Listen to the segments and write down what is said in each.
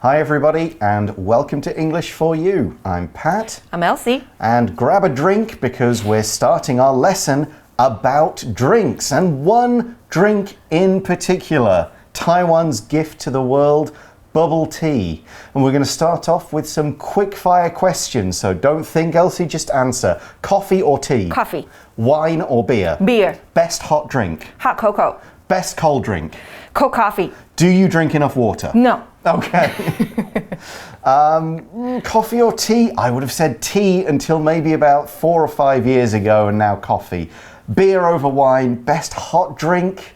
Hi everybody and welcome to English for You. I'm Pat. I'm Elsie. And grab a drink because we're starting our lesson about drinks and one drink in particular, Taiwan's gift to the world, bubble tea. And we're going to start off with some quick fire questions, so don't think, Elsie, just answer. Coffee or tea? Coffee. Wine or beer? Beer. Best hot drink? Hot cocoa. Best cold drink? Cold coffee. Do you drink enough water? No. Okay. Coffee or tea? I would have said tea until maybe about 4 or 5 years ago, and now coffee. Beer over wine. Best hot drink?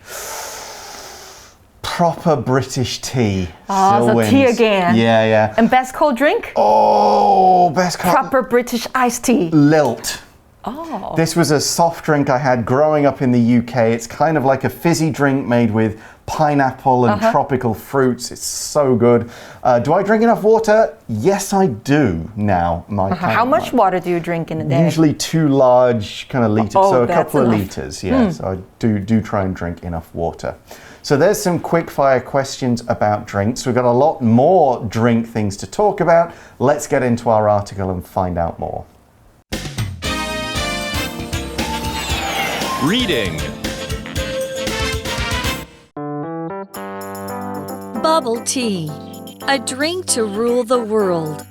Proper British tea. Oh, Still so wins. tea again. Yeah. And best cold drink? Oh, best cold. Proper British iced tea. Lilt. Oh. This was a soft drink I had growing up in the UK. It's kind of like a fizzy drink made with pineapple and tropical fruits. It's so good. Do I drink enough water? Yes, I do now. How much water do you drink in a day? Usually 2 large kind of liters, so a couple of liters. Yeah, so I do try and drink enough water. So there's some quick fire questions about drinks. We've got a lot more drink things to talk about. Let's get into our article and find out more. Reading. Bubble tea, a drink to rule the world.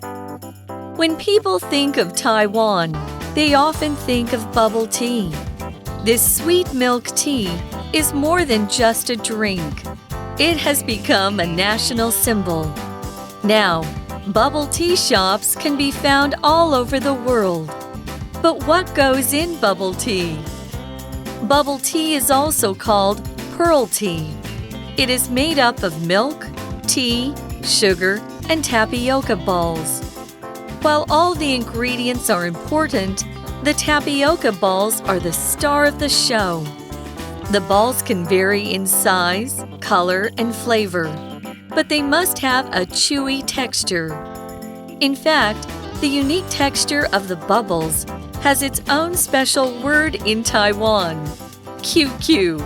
When people think of Taiwan, they often think of bubble tea. This sweet milk tea is more than just a drink. It has become a national symbol. Now, bubble tea shops can be found all over the world. But what goes in bubble tea? Bubble tea is also called pearl tea. It is made up of milk, tea, sugar, and tapioca balls. While all the ingredients are important, the tapioca balls are the star of the show. The balls can vary in size, color, and flavor, but they must have a chewy texture. In fact, the unique texture of the bubbles has its own special word in Taiwan, QQ.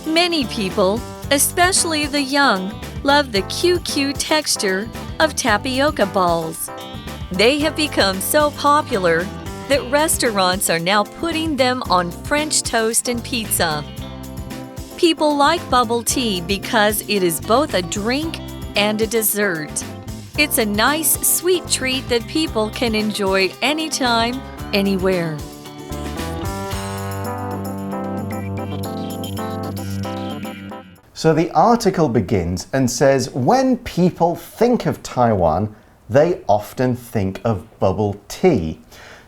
Many people, especially the young, love the QQ texture of tapioca balls. They have become so popular that restaurants are now putting them on French toast and pizza. People like bubble tea because it is both a drink and a dessert. It's a nice, sweet treat that people can enjoy anytime, anywhere. So the article begins and says, when people think of Taiwan, they often think of bubble tea.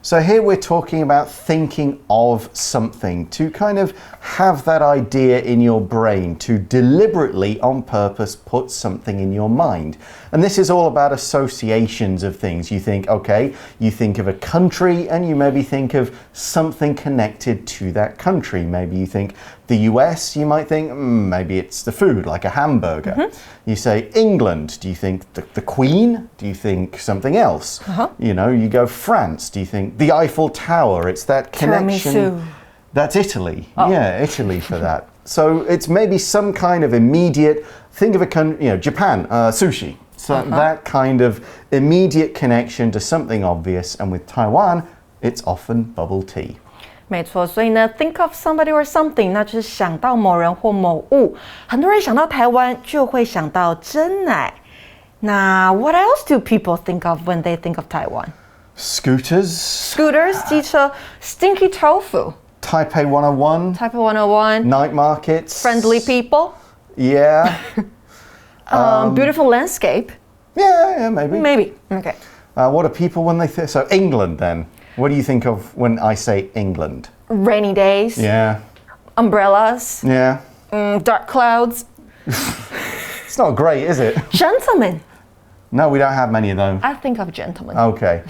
So here we're talking about thinking of something, to kind of have that idea in your brain, to deliberately, on purpose, put something in your mind. And this is all about associations of things. You think, okay, you think of a country and you maybe think of something connected to that country. Maybe you think the US, you might think, maybe it's the food, like a hamburger. You say England, do you think the Queen? Do you think something else? You know, you go France, do you think the Eiffel Tower? It's that connection. Tiramisu. That's Italy. Yeah, Italy for that. So it's maybe some kind of immediate, think of a country, Japan, sushi. So that kind of immediate connection to something obvious. And with Taiwan, it's often bubble tea. 没错，所以呢 think of somebody or something 那就是想到某人或某物。很多人想到台湾就会想到珍奶。那 what else do people think of when they think of Taiwan? Scooters, 机车 stinky tofu, Taipei 101, Taipei 101, night markets, friendly people, yeah, beautiful landscape. yeah, maybe. Maybe. Okay. What are people when they think? So England then. What do you think of when I say England? Rainy days. Yeah. Umbrellas. Yeah. Dark clouds. It's not great, is it? Gentlemen. No, we don't have many of them. I think of gentlemen. Okay.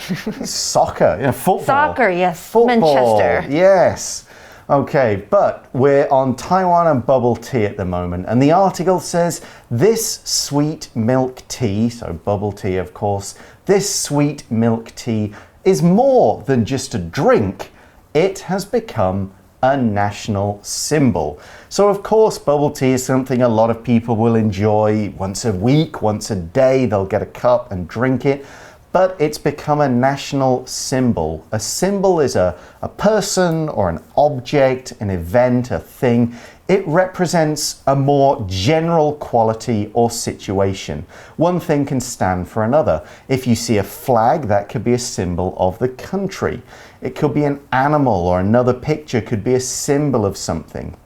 Soccer, football. Soccer, yes. Football, Manchester. yes. Okay, but we're on Taiwan and bubble tea at the moment, and the article says this sweet milk tea, so bubble tea of course, this sweet milk tea is more than just a drink. It has become a national symbol. So of course, bubble tea is something a lot of people will enjoy once a week, once a day. They'll get a cup and drink it. But it's become a national symbol. A symbol is a person or an object, an event, a thing. It represents a more general quality or situation. One thing can stand for another. If you see a flag, that could be a symbol of the country. It could be an animal, or another picture could be a symbol of something.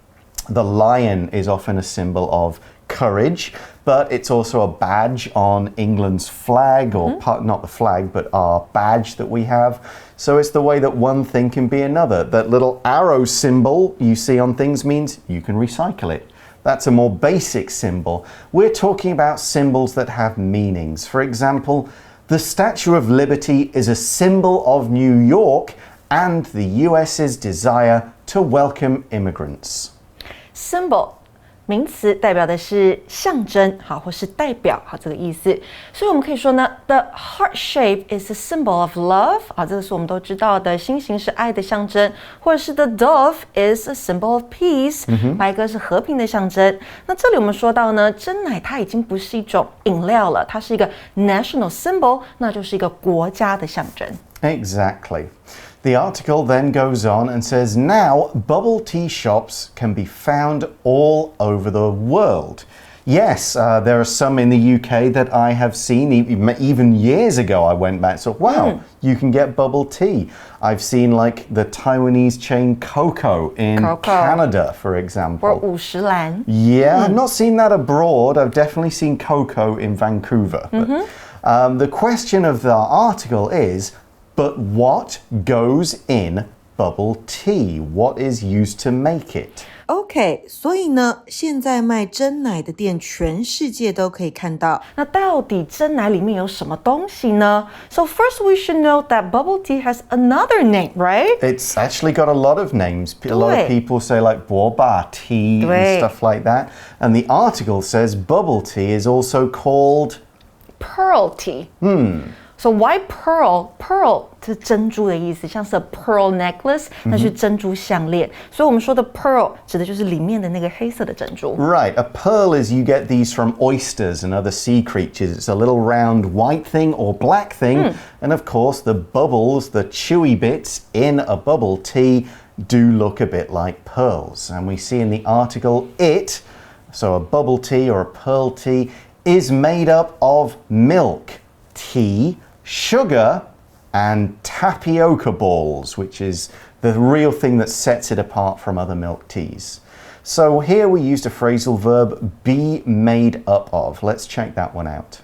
The lion is often a symbol of courage, but it's also a badge on England's flag, or not the flag, but our badge that we have. So it's the way that one thing can be another. That little arrow symbol you see on things means you can recycle it. That's a more basic symbol. We're talking about symbols that have meanings. For example, the Statue of Liberty is a symbol of New York and the US's desire to welcome immigrants. Symbol名词代表的是象征，好，或是代表，好，这个意思。所以我们可以说呢 ，the heart shape is a symbol of love， 好，这个是我们都知道的，心形是爱的象征，或者是 the dove is a symbol of peace， 白鸽是和平的象征。那这里我们说到呢，珍奶它已经不是一种饮料了，它是一个 national symbol， 那就是一个国家的象征。Exactly. The article then goes on and says, now bubble tea shops can be found all over the world. Yes, there are some in the UK that I have seen, even years ago I went back, so wow, you can get bubble tea. I've seen like the Taiwanese chain Coco in Canada, for example. Or 50兰. Yeah, I've not seen that abroad. I've definitely seen Coco in Vancouver. But, the question of the article is, but what goes in bubble tea? What is used to make it? OK， 所以呢，现在卖珍奶的店，全世界都可以看到。那到底珍奶里面有什么东西呢？ So first we should note that bubble tea has another name, right? It's actually got a lot of names. A lot of people say like boba tea and stuff like that. And the article says bubble tea is also called pearl tea. So why pearl? Pearl 是珍珠的意思，像是 a pearl necklace， 那是珍珠项链。所以我们说的 pearl 指的就是里面的那个黑色的珍珠。Right, a pearl is you get these from oysters and other sea creatures. It's a little round white thing or black thing. And of course, the bubbles, the chewy bits in a bubble tea do look a bit like pearls. And we see in the article so a bubble tea or a pearl tea is made up of milk, tea, sugar, and tapioca balls, which is the real thing that sets it apart from other milk teas. So here we used a phrasal verb, be made up of. Let's check that one out.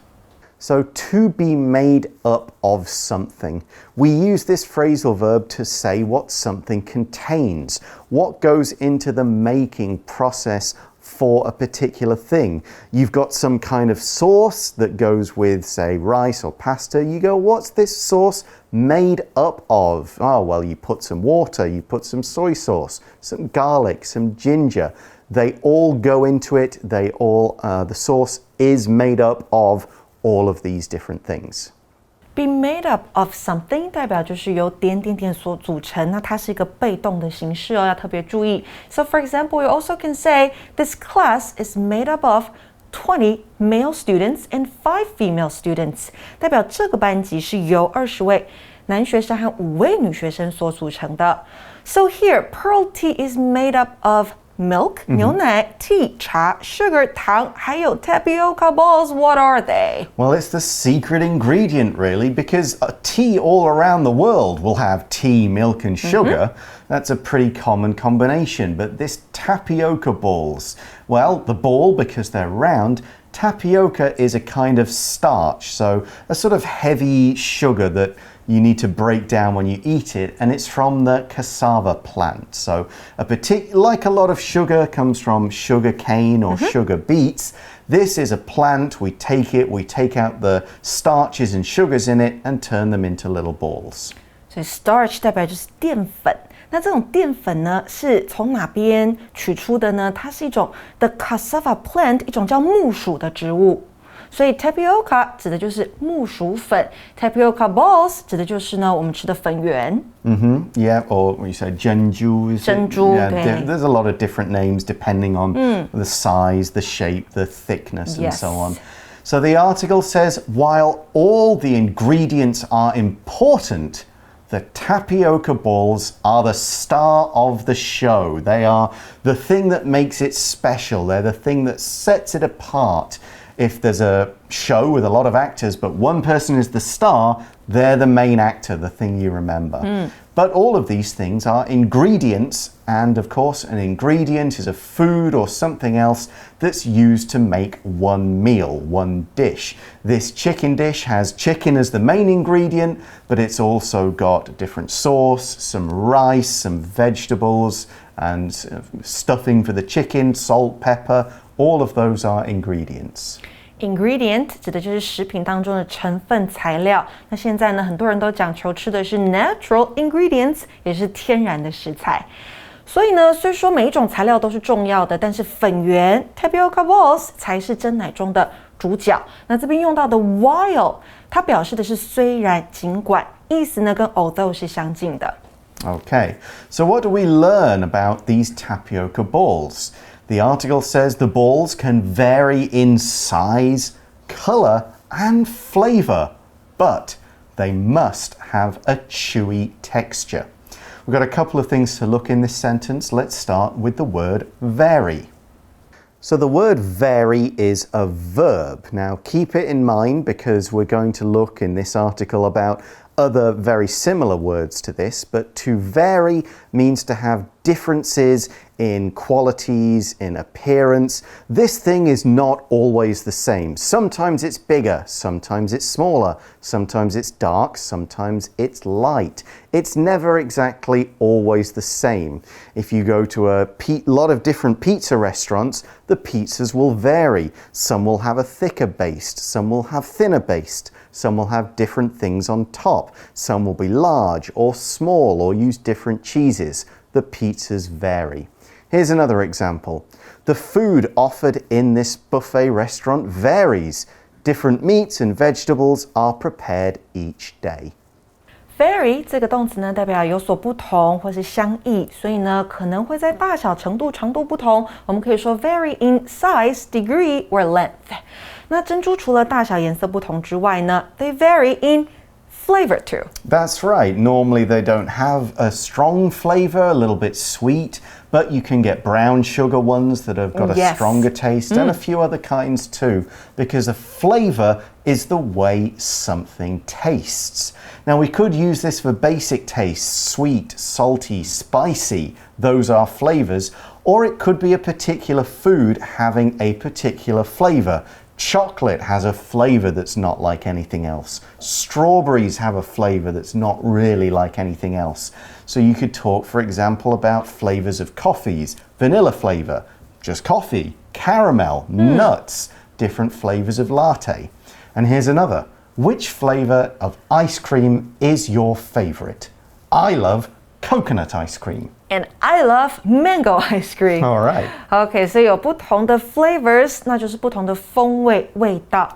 So to be made up of something. We use this phrasal verb to say what something contains, what goes into the making process for a particular thing. You've got some kind of sauce that goes with, say, rice or pasta. You go, what's this sauce made up of? Oh, well, you put some water, you put some soy sauce, some garlic, some ginger. They all go into it. The sauce is made up of all of these different things. Be made up of something 代表就是由点点点所组成，那它是一个被动的形式哦，要特别注意。So for example, you also can say this class is made up of 20 male students and 5 female students， 代表这个班级是由20位男学生和5位女学生所组成的。So here, pearl tea is made up of milk, 牛奶, tea, 茶, sugar, 糖, 还有 tapioca balls. What are they? Well, it's the secret ingredient, really, because tea all around the world will have tea, milk, and sugar. That's a pretty common combination. But this tapioca balls, well, the ball, because they're round, tapioca is a kind of starch, so a sort of heavy sugar that you need to break down when you eat it, and it's from the cassava plant. So like a lot of sugar comes from sugar cane or sugar beets. This is a plant. We take out the starches and sugars in it and turn them into little balls. So starch 代表就是淀粉。那这种淀粉呢，是从哪边取出的呢？它是一种 the cassava plant， 一种叫木薯的植物。所以 tapioca 指的就是木薯粉 ，tapioca balls 指的就是呢我们吃的粉圆。Yeah, or we say 珍珠. 珍珠 Yeah, 对 there's a lot of different names depending on the size, the shape, the thickness, and so on. So the article says, while all the ingredients are important, the tapioca balls are the star of the show. They are the thing that makes it special. They're the thing that sets it apart. If there's a show with a lot of actors, but one person is the star, they're the main actor, the thing you remember. But all of these things are ingredients, and of course, an ingredient is a food or something else that's used to make one meal, one dish. This chicken dish has chicken as the main ingredient, but it's also got a different sauce, some rice, some vegetables, and stuffing for the chicken, salt, pepper. All of those are ingredients. Ingredient 指的就是食品当中的成分材料。那现在呢，很多人都讲求吃的是 natural ingredients， 也是天然的食材。所以呢，虽说每一种材料都是重要的，但是粉圆 tapioca balls 才是蒸奶中的主角。那这边用到的 while， 它表示的是虽然、尽管，意思呢跟 although 是相近的。Okay, so what do we learn about these tapioca balls? The article says the balls can vary in size, color, and flavor, but they must have a chewy texture. We've got a couple of things to look in this sentence. Let's start with the word vary. So the word vary is a verb. Now keep it in mind because we're going to look in this article about other very similar words to this, but to vary means to have differences in qualities, in appearance. This thing is not always the same. Sometimes it's bigger, sometimes it's smaller, sometimes it's dark, sometimes it's light. It's never exactly always the same. If you go to a lot of different pizza restaurants, the pizzas will vary. Some will have a thicker base, some will have thinner base. Some will have different things on top. Some will be large or small or use different cheeses. The pizzas vary. Here's another example. The food offered in this buffet restaurant varies. Different meats and vegetables are prepared each day. Vary 这个动词呢，代表有所不同或是相异，所以呢，可能会在大小、程度、长度不同。我们可以说 vary in size, degree, or length. 那珍珠除了大小、颜色不同之外呢 ，they vary in flavor too. That's right. Normally they don't have a strong flavor, a little bit sweet, but you can get brown sugar ones that have got a stronger taste and a few other kinds too, because a flavor is the way something tastes. Now we could use this for basic tastes, sweet, salty, spicy. Those are flavors. Or it could be a particular food having a particular flavor. Chocolate has a flavor that's not like anything else. Strawberries have a flavor that's not really like anything else. So you could talk, for example, about flavors of coffees. Vanilla flavor, just coffee. Caramel, nuts, different flavors of latte. And here's another. Which flavor of ice cream is your favorite? I love coconut ice cream. And I love mango ice cream. All right. OK, 所以有不同的 flavors， 那就是不同的风味、味道。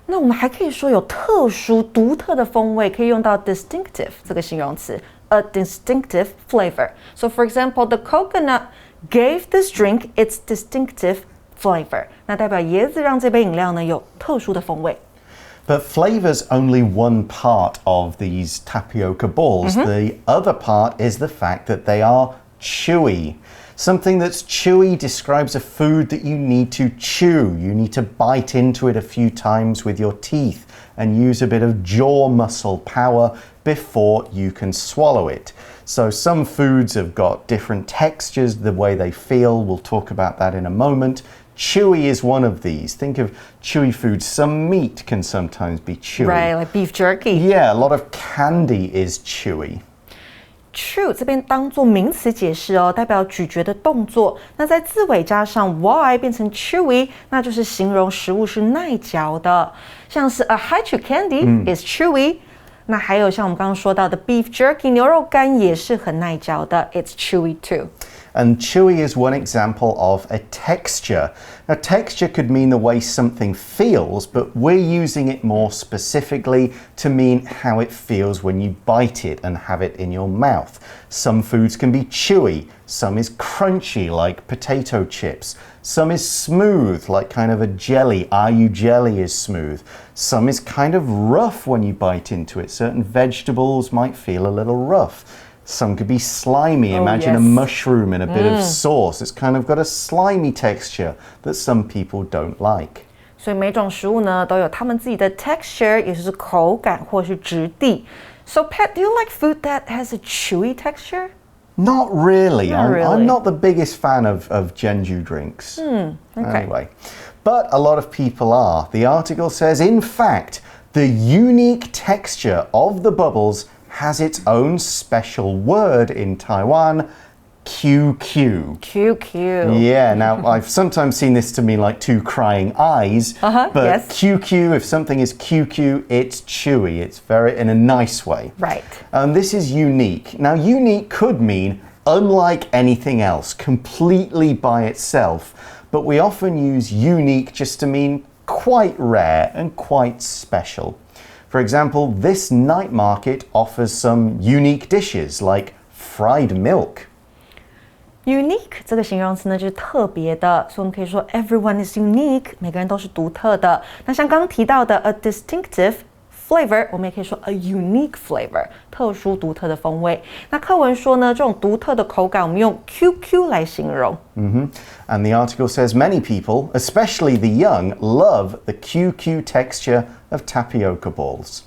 那我们还可以说有特殊、独特的风味，可以用到 distinctive 这个形容词 ，a distinctive flavor. So for example, the coconut gave this drink its distinctive flavor. 那代表椰子让这杯饮料呢有特殊的风味。But flavor's only one part of these tapioca balls. The other part is the fact that they are chewy. Something that's chewy describes a food that you need to chew. You need to bite into it a few times with your teeth and use a bit of jaw muscle power before you can swallow it. So some foods have got different textures, the way they feel. We'll talk about that in a moment. Chewy is one of these. Think of chewy foods. Some meat can sometimes be chewy. Right, like beef jerky. Yeah, a lot of candy is chewy. Chew 这边当作名词解释哦，代表咀嚼的动作。那在字尾加上 y 变成 chewy， 那就是形容食物是耐嚼的。像是 a high-chew candy is chewy。那还有像我们刚刚说到的 beef jerky 牛肉干也是很耐嚼的 ，it's chewy too. And chewy is one example of a texture. Now, texture could mean the way something feels, but we're using it more specifically to mean how it feels when you bite it and have it in your mouth. Some foods can be chewy. Some is crunchy, like potato chips. Some is smooth, like kind of a jelly. Are-you jelly is smooth. Some is kind of rough when you bite into it. Certain vegetables might feel a little rough. Some could be slimy. Imagine a mushroom in a bit of sauce. It's kind of got a slimy texture that some people don't like. 所以每种食物呢都有它们自己的 texture， 也就是口感或是质地。So Pat, do you like food that has a chewy texture? Not really. Not really. I'm not the biggest fan of Genju drinks. Okay. Anyway, but a lot of people are. The article says, in fact, the unique texture of the bubbles has its own special word in Taiwan, QQ. QQ. Yeah, now I've sometimes seen this to mean like two crying eyes, but yes. QQ, if something is QQ, it's chewy. It's very, in a nice way. Right. And this is unique. Now, unique could mean unlike anything else, completely by itself, but we often use unique just to mean quite rare and quite special. For example, this night market offers some unique dishes like fried milk. Unique 这个形容词呢，就是特别的，所以我们可以说 everyone is unique， 每个人都是独特的。那像刚刚提到的 a distinctive flavor， 我们也可以说 a unique flavor， 特殊独特的风味。那课文说呢，这种独特的口感，我们用 QQ 来形容。And the article says many people, especially the young, love the QQ texture of tapioca balls.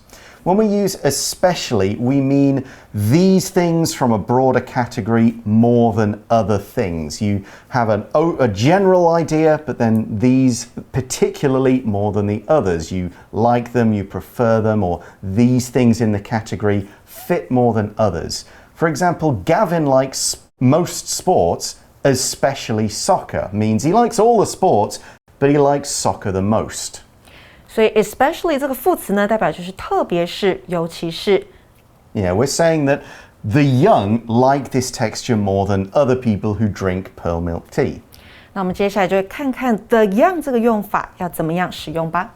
When we use especially, we mean these things from a broader category more than other things. You have a general idea, but then these particularly more than the others. You like them, you prefer them, or these things in the category fit more than others. For example, Gavin likes most sports, especially soccer. Means he likes all the sports, but he likes soccer the most. 所以 especially 这个副词呢，代表就是特别是，尤其是。Yeah, we're saying that the young like this texture more than other people who drink pearl milk tea. 那我们接下来就会看看 the young 这个用法要怎么样使用吧。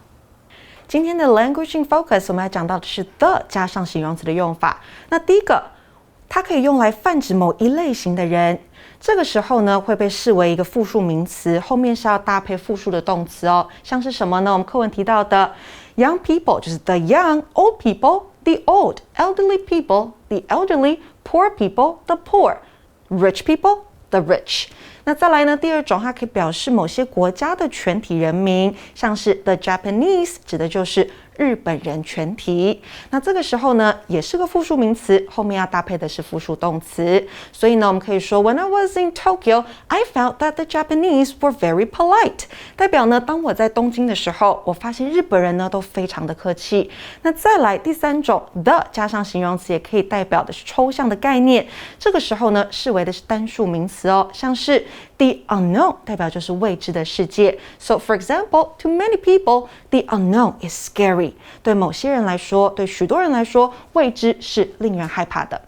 今天的 language in focus 我们要讲到的是 the 加上形容词的用法。那第一个，它可以用来泛指某一类型的人。这个时候呢，会被视为一个复数名词，后面是要搭配复数的动词哦。像是什么呢？我们课文提到的 young people 就是 the young, old people, the old, elderly people, the elderly, poor people, the poor, rich people, the rich. 那再来呢，第二种它可以表示某些国家的全体人民，像是 the Japanese 指的就是日本人全体。那这个时候呢，也是个复数名词，后面要搭配的是复数动词。所以呢，我们可以说 When I was in Tokyo, I felt that the Japanese were very polite. 代表呢，当我在东京的时候，我发现日本人呢都非常的客气。那再来第三种 the 加上形容词，也可以代表的是抽象的概念。这个时候呢，视为的是单数名词哦，像是The unknown 代表就是未知的世界。So for example, to many people, the unknown is scary. 对某些人来说，对许多人来说，未知是令人害怕的。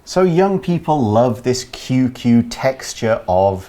So young people love this QQ texture of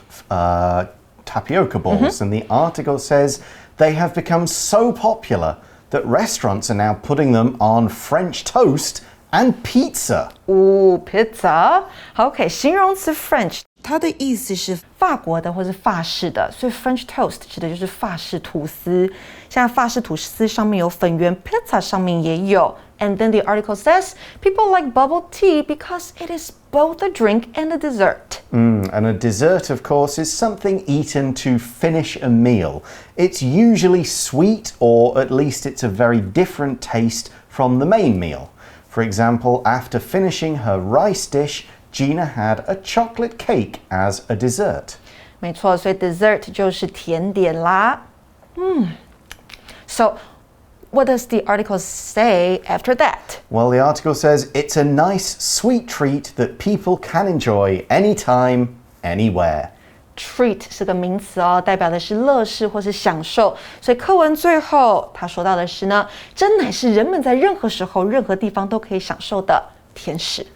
tapioca balls, and the article says they have become so popular that restaurants are now putting them on French toast and pizza. Pizza. OK, 形容词 French。它的意思是法国的或是法式的，所以 French toast 指的就是法式吐司。像法式吐司上面有粉圆 ，pizza 上面也有。And then the article says people like bubble tea because it is both a drink and a dessert. And a dessert, of course, is something eaten to finish a meal. It's usually sweet, or at least it's a very different taste from the main meal. For example, after finishing her rice dish, Gina had a chocolate cake as a dessert. 没错，所以 dessert 就是甜点啦。So, what does the article say after that? Well, the article says it's a nice, sweet treat that people can enjoy anytime, anywhere. Treat 是个名词哦，代表的是乐事或是享受。所以课文最后他说到的是呢，真奶是人们在任何时候、任何地方都可以享受的甜食。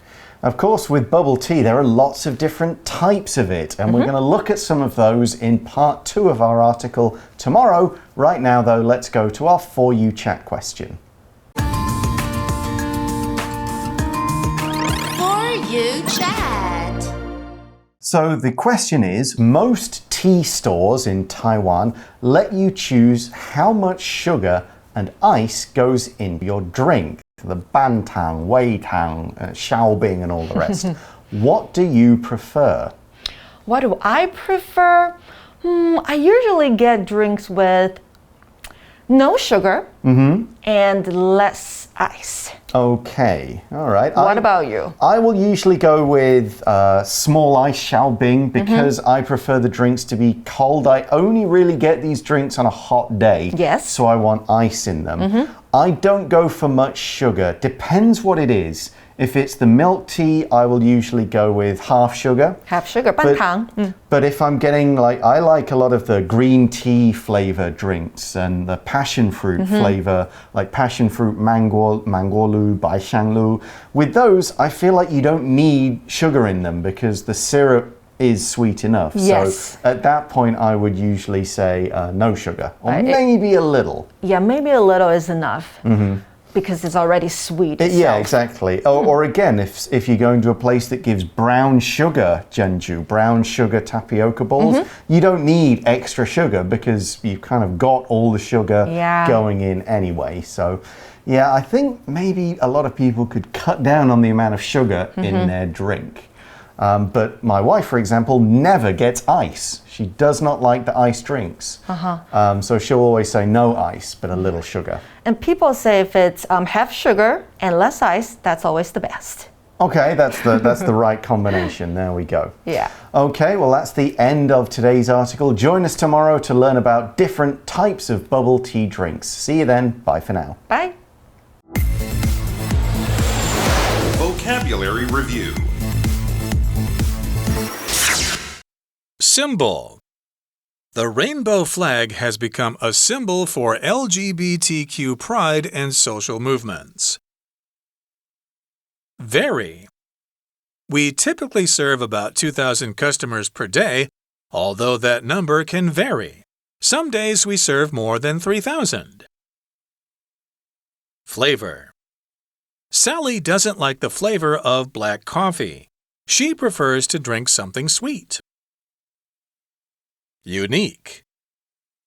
Of course, with bubble tea, there are lots of different types of it, and we're going to look at some of those in part 2 of our article tomorrow. Right now, though, let's go to our For You Chat question. For You Chat. So the question is, most tea stores in Taiwan let you choose how much sugar and ice goes in your drink. The bantang, weitang, xiaobing and all the rest. What do you prefer? What do I prefer? I usually get drinks with no sugar and less ice. Okay, all right. What about you? I will usually go with small ice xiaobing because I prefer the drinks to be cold. I only really get these drinks on a hot day. Yes. So I want ice in them. I don't go for much sugar. Depends what it is. If it's the milk tea, I will usually go with half sugar. Half sugar, 半糖. But if I'm getting I like a lot of the green tea flavor drinks and the passion fruit flavor, like passion fruit mango lu, baixianglu. With those, I feel like you don't need sugar in them because the syrup is sweet enough. Yes. So at that point, I would usually say no sugar, or maybe a little. Yeah, maybe a little is enough. Because it's already sweet. Yeah, exactly. Or again, if you're going to a place that gives brown sugar jenju, brown sugar tapioca balls, you don't need extra sugar because you've kind of got all the sugar going in anyway. So, yeah, I think maybe a lot of people could cut down on the amount of sugar in their drink. But my wife, for example, never gets ice. She does not like the iced drinks. So she'll always say no ice, but a little sugar. And people say if it's half sugar and less ice, that's always the best. Okay, that's the right combination. There we go. Yeah. Okay, well, that's the end of today's article. Join us tomorrow to learn about different types of bubble tea drinks. See you then. Bye for now. Bye. Vocabulary Review. Symbol. The rainbow flag has become a symbol for LGBTQ pride and social movements. Vary. We typically serve about 2,000 customers per day, although that number can vary. Some days we serve more than 3,000. Flavor. Sally doesn't like the flavor of black coffee. She prefers to drink something sweet. Unique.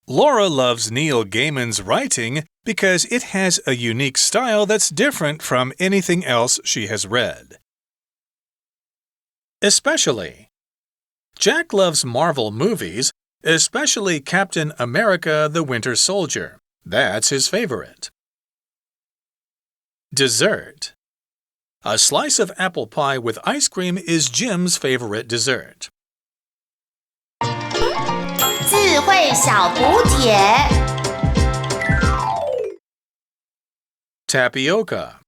Laura loves Neil Gaiman's writing because it has a unique style that's different from anything else she has read. Especially. Jack loves Marvel movies, especially Captain America: The Winter Soldier. That's his favorite. Dessert. A slice of apple pie with ice cream is Jim's favorite dessert. 智慧小补帖 Tapioca.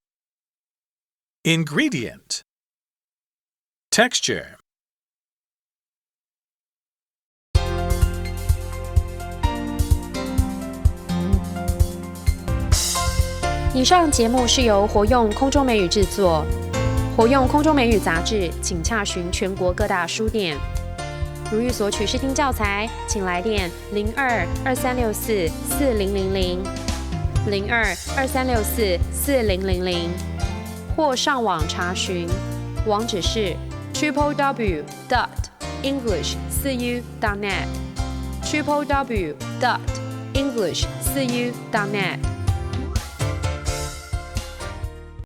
Ingredient. Texture. 以上节目是由活用空中美语制作，活用空中美语杂志，请洽询全国各大书店。如欲索取试听教材，请来电02-2364-4000 02-2364-4000，或上网查询，网址是 www.english4u.net www.english4u.net